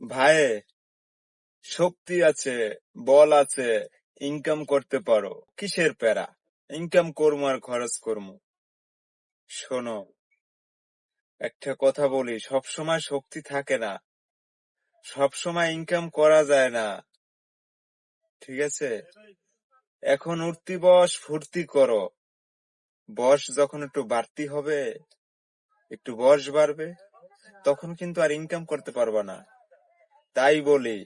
ভাই, শক্তি আছে, বল আছে, ইনকাম করতে পারো, কিসের প্যারা? ইনকাম করবো আর খরচ করবো। শোনো, একটা কথা বলি, সব সময় শক্তি থাকে না, সব সময় ইনকাম করা যায় না। ঠিক আছে, এখন উঠতি বস, ফুর্তি করো। বয়স যখন একটু বাড়তি হবে, একটু বয়স বাড়বে, তখন কিন্তু আর ইনকাম করতে পারবা না। তাই বলি,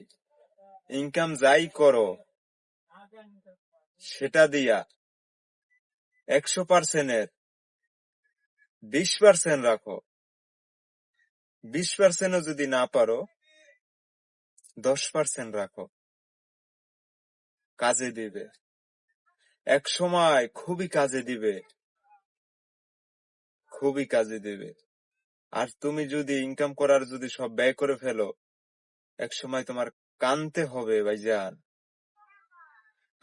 ইনকাম যাই করো, সেটা দিয়া 100%-এর 20% রাখো। 20%ও যদি না পারো, 10% রাখো, কাজে দিবে। এক সময় খুবই কাজে দিবে, খুবই কাজে দিবে। আর তুমি যদি ইনকাম করার যদি সব ব্যয় করে ফেলো, এক সময় তোমার কানতে হবে ভাইজান।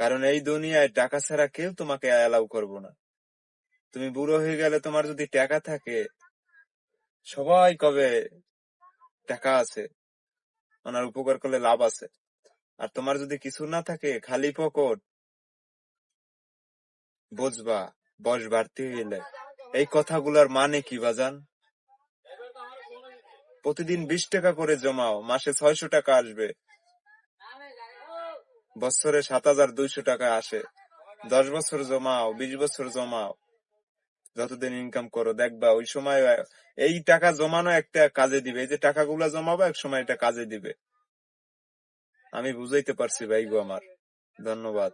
কারণ এই দুনিয়ায় টাকা ছাড়া কেউ তোমাকে অ্যালাউ করবো না। তুমি বুড়ো হয়ে গেলে তোমার যদি টাকা থাকে, সবাই কবে টাকা আছে, ওনার উপকার করলে লাভ আছে। আর তোমার যদি কিছু না থাকে, খালি পকেট, বুঝবা বয়স বাড়তি হইলে এই কথাগুলার মানে কি বাজান? প্রতিদিন 20 টাকা করে জমাও, মাসে 600 টাকা আসবে, বছরে 7,200 টাকা আসে। 10 বছর জমাও, 20 বছর জমাও, যতদিন ইনকাম করো, দেখবা ওই সময় এই টাকা জমানো একটা কাজে দিবে। এই যে টাকাগুলা জমাবো, এক সময় এটা কাজে দিবে। আমি বুঝাইতে পারছি ভাই গো আমার। ধন্যবাদ।